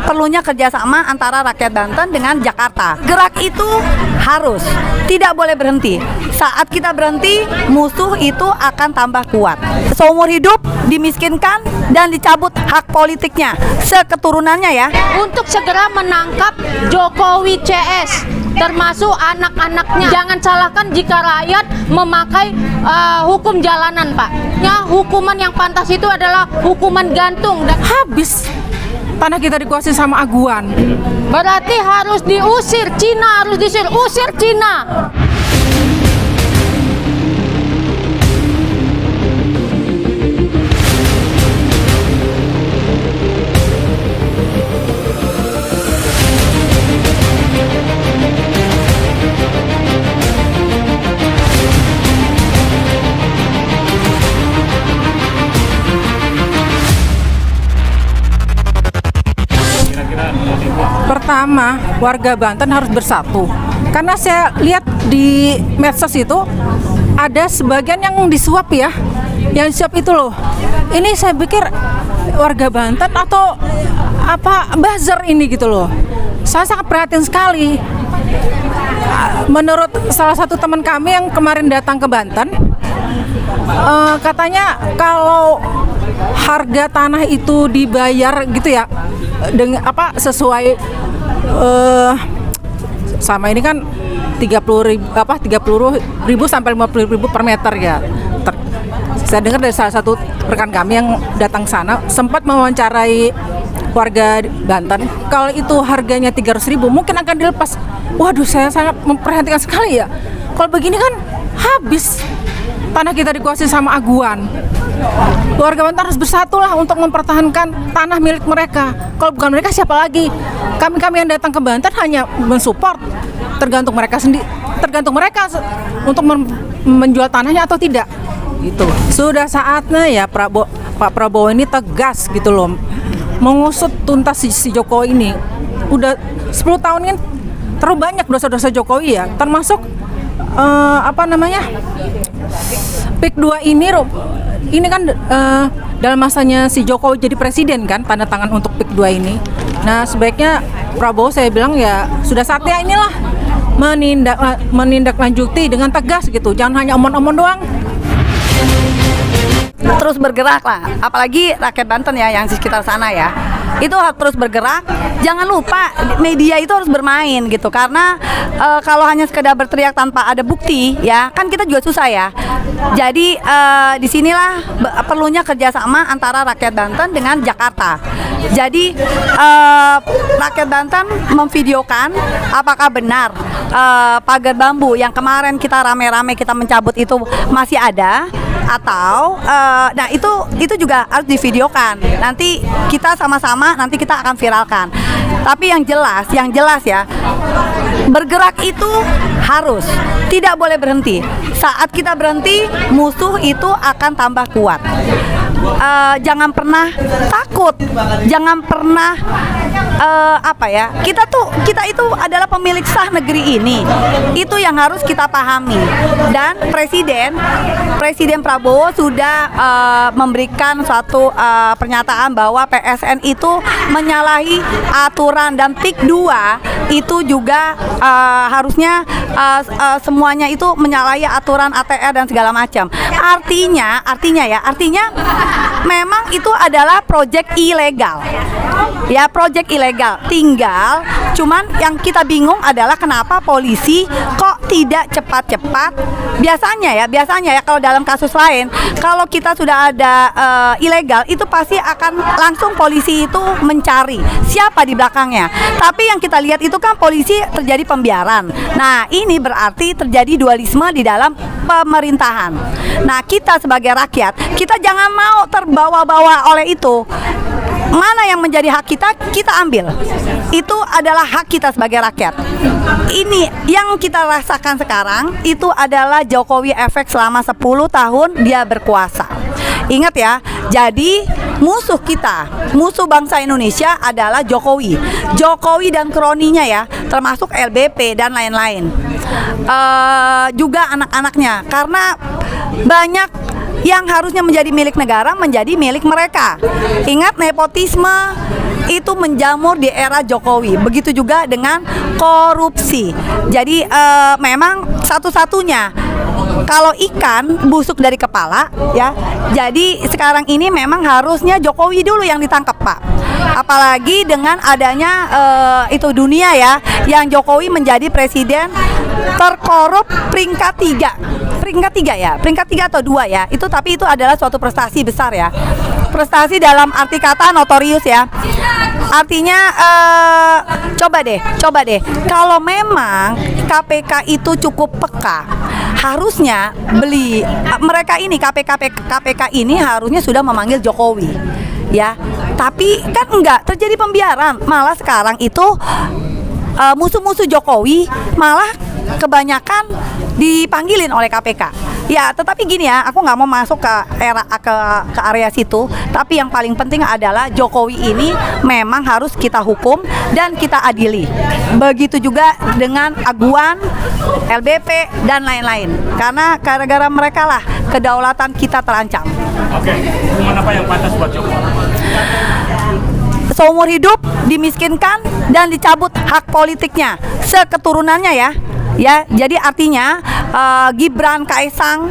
perlunya kerjasama antara rakyat Banten dengan Jakarta. Gerak itu harus, tidak boleh berhenti. Saat kita berhenti, musuh itu akan tambah kuat. Seumur hidup dimiskinkan dan dicabut hak politiknya, seketurunannya ya. Untuk segera menangkap Jokowi CS, termasuk anak-anaknya. Jangan salahkan jika rakyat memakai hukum jalanan, Pak. Ya, hukuman yang pantas itu adalah hukuman gantung. Dan habis tanah kita dikuasai sama aguan. Berarti harus diusir Cina, harus usir Cina. Pertama, warga Banten harus bersatu. Karena saya lihat di medsos itu ada sebagian yang disuap ya. Yang disuap itu loh. Ini saya pikir warga Banten atau apa buzzer ini gitu loh. Saya sangat prihatin sekali. Menurut salah satu teman kami yang kemarin datang ke Banten, katanya kalau harga tanah itu dibayar gitu ya dengan apa sesuai sama ini kan 30.000 sampai 50.000 per meter ya. Saya dengar dari salah satu rekan kami yang datang sana sempat mewawancarai warga Banten, kalau itu harganya 300.000 mungkin akan dilepas. Waduh, saya sangat memperhatikan sekali ya. Kalau begini kan habis tanah kita dikuasai sama aguan. Warga Banten harus bersatu lah untuk mempertahankan tanah milik mereka. Kalau bukan mereka siapa lagi? Kami yang datang ke Banten hanya mensupport. Tergantung mereka sendiri, tergantung mereka untuk menjual tanahnya atau tidak. Gitu. Sudah saatnya ya Pak Prabowo ini tegas gitu loh, mengusut tuntas si Jokowi ini. Udah 10 tahun kan terlalu banyak dosa-dosa Jokowi ya, termasuk PIK 2 ini kan dalam masanya si Jokowi jadi presiden kan, tanda tangan untuk PIK 2 ini. Nah, sebaiknya Prabowo saya bilang ya sudah saatnya inilah menindaklanjuti dengan tegas gitu, jangan hanya omong-omong doang. Terus bergerak lah, apalagi rakyat Banten ya yang di sekitar sana ya, itu harus terus bergerak. Jangan lupa media itu harus bermain gitu, karena kalau hanya sekedar berteriak tanpa ada bukti ya kan kita juga susah ya. Jadi disinilah perlunya kerjasama antara rakyat Banten dengan Jakarta. Jadi rakyat Banten memvideokan apakah benar pagar bambu yang kemarin kita rame-rame kita mencabut itu masih ada, atau nah itu juga harus divideokan. Nanti kita sama-sama nanti kita akan viralkan. Tapi yang jelas ya, bergerak itu harus, tidak boleh berhenti. Saat kita berhenti, musuh itu akan tambah kuat. Jangan pernah takut, jangan pernah kita itu adalah pemilik sah negeri ini. Itu yang harus kita pahami. Dan Presiden Prabowo sudah memberikan suatu pernyataan bahwa PSN itu menyalahi aturan, dan PIK 2 itu juga harusnya semuanya itu menyalahi aturan ATR dan segala macam. Artinya memang itu adalah proyek ilegal. Ya, proyek ilegal. Tinggal cuman yang kita bingung adalah kenapa polisi kok tidak cepat-cepat. Biasanya ya kalau dalam kasus lain, kalau kita sudah ada ilegal, itu pasti akan langsung polisi itu mencari siapa di belakangnya. Tapi yang kita lihat itu kan polisi terjadi pembiaran. Nah, ini berarti terjadi dualisme di dalam pemerintahan. Nah, kita sebagai rakyat, kita jangan mau terbawa-bawa oleh itu. Mana yang menjadi hak kita, kita ambil. Itu adalah hak kita sebagai rakyat. Ini yang kita rasakan sekarang, itu adalah Jokowi efek selama 10 tahun dia berkuasa. Ingat ya, jadi musuh kita, musuh bangsa Indonesia adalah Jokowi dan kroninya ya, termasuk LBP dan lain-lain. Juga anak-anaknya, karena banyak yang harusnya menjadi milik negara menjadi milik mereka. Ingat, nepotisme itu menjamur di era Jokowi. Begitu juga dengan korupsi. Jadi memang satu-satunya kalau ikan busuk dari kepala ya. Jadi sekarang ini memang harusnya Jokowi dulu yang ditangkap, Pak. Apalagi dengan adanya itu dunia ya, yang Jokowi menjadi presiden terkorup peringkat 3 ya, peringkat 3 atau 2 ya. Tapi itu adalah suatu prestasi besar ya. Prestasi dalam arti kata notorius ya. Artinya coba deh kalau memang KPK itu cukup peka, harusnya mereka ini KPK ini harusnya sudah memanggil Jokowi ya. Tapi kan enggak, terjadi pembiaran. Malah sekarang itu musuh-musuh Jokowi malah kebanyakan dipanggilin oleh KPK. Ya, tetapi gini ya, aku nggak mau masuk ke area situ. Tapi yang paling penting adalah Jokowi ini memang harus kita hukum dan kita adili. Begitu juga dengan Aguan, LBP dan lain-lain. Karena gara-gara mereka lah kedaulatan kita terancam. Oke, hukuman apa yang pantas buat Jokowi? Seumur hidup dimiskinkan dan dicabut hak politiknya seketurunannya ya. Ya, jadi artinya Gibran, Kaisang,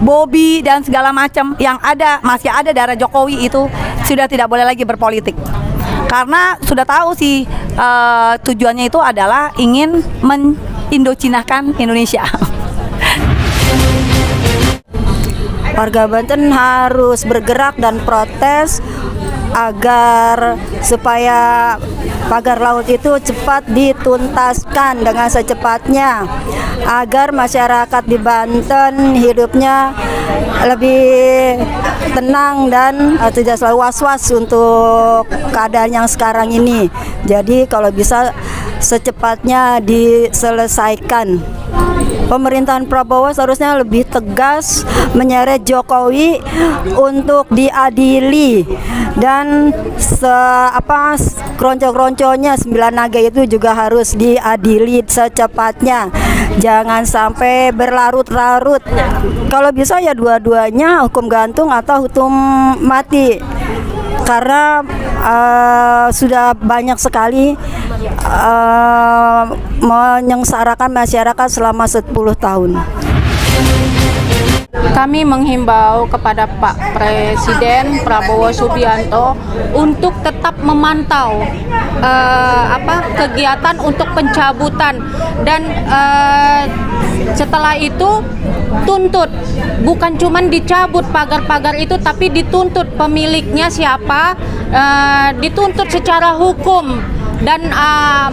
Bobi dan segala macam yang masih ada darah Jokowi itu sudah tidak boleh lagi berpolitik. Karena sudah tahu sih tujuannya itu adalah ingin mendocinakan Indonesia. Warga Banten harus bergerak dan protes agar supaya pagar laut itu cepat dituntaskan dengan secepatnya, agar masyarakat di Banten hidupnya lebih tenang dan tidak selalu was-was untuk keadaan yang sekarang ini. Jadi kalau bisa secepatnya diselesaikan. Pemerintahan Prabowo seharusnya lebih tegas menyeret Jokowi untuk diadili, dan keronco-keronconya 9 naga itu juga harus diadili secepatnya. Jangan sampai berlarut-larut. Kalau bisa ya dua-duanya, hukum gantung atau hukum mati. Karena sudah banyak sekali menyengsarakan masyarakat selama 10 tahun. Kami menghimbau kepada Pak Presiden Prabowo Subianto untuk tetap memantau kegiatan untuk pencabutan, dan setelah itu tuntut, bukan cuma dicabut pagar-pagar itu, tapi dituntut pemiliknya siapa, dituntut secara hukum dan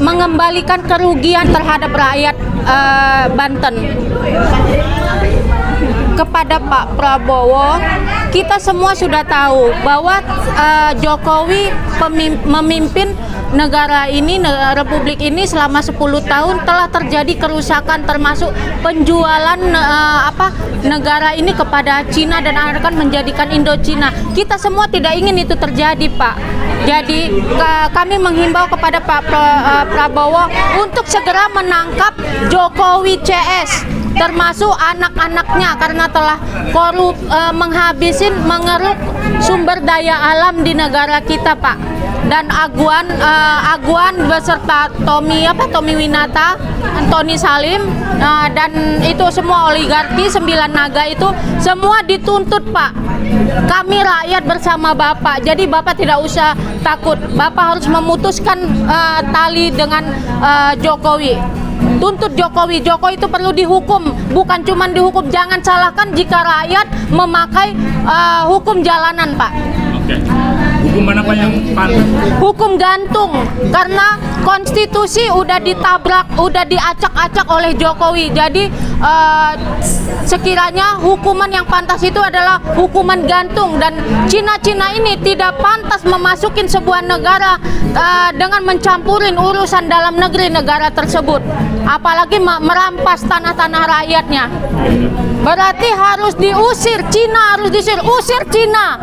mengembalikan kerugian terhadap rakyat Banten. Kepada Pak Prabowo, kita semua sudah tahu bahwa Jokowi memimpin negara ini, Republik ini selama 10 tahun telah terjadi kerusakan, termasuk penjualan negara ini kepada Cina dan akan menjadikan Indochina. Kita semua tidak ingin itu terjadi, Pak. Jadi kami menghimbau kepada Pak Prabowo untuk segera menangkap Jokowi CS, termasuk anak-anaknya, karena telah korup, mengeruk sumber daya alam di negara kita, Pak. Dan Aguan beserta Tommy Winata, Antoni Salim, dan itu semua oligarki 9 naga itu semua dituntut, Pak. Kami rakyat bersama Bapak, jadi Bapak tidak usah takut. Bapak harus memutuskan tali dengan Jokowi. Tuntut Jokowi itu perlu dihukum, bukan cuma dihukum. Jangan salahkan jika rakyat memakai hukum jalanan, Pak. Oke. Hukuman apa yang pantas? Hukum gantung, karena konstitusi udah ditabrak, udah diacak-acak oleh Jokowi. Jadi sekiranya hukuman yang pantas itu adalah hukuman gantung, dan Cina-Cina ini tidak pantas memasukin sebuah negara dengan mencampurin urusan dalam negeri negara tersebut, apalagi merampas tanah-tanah rakyatnya. Berarti harus diusir, Cina harus diusir, usir Cina.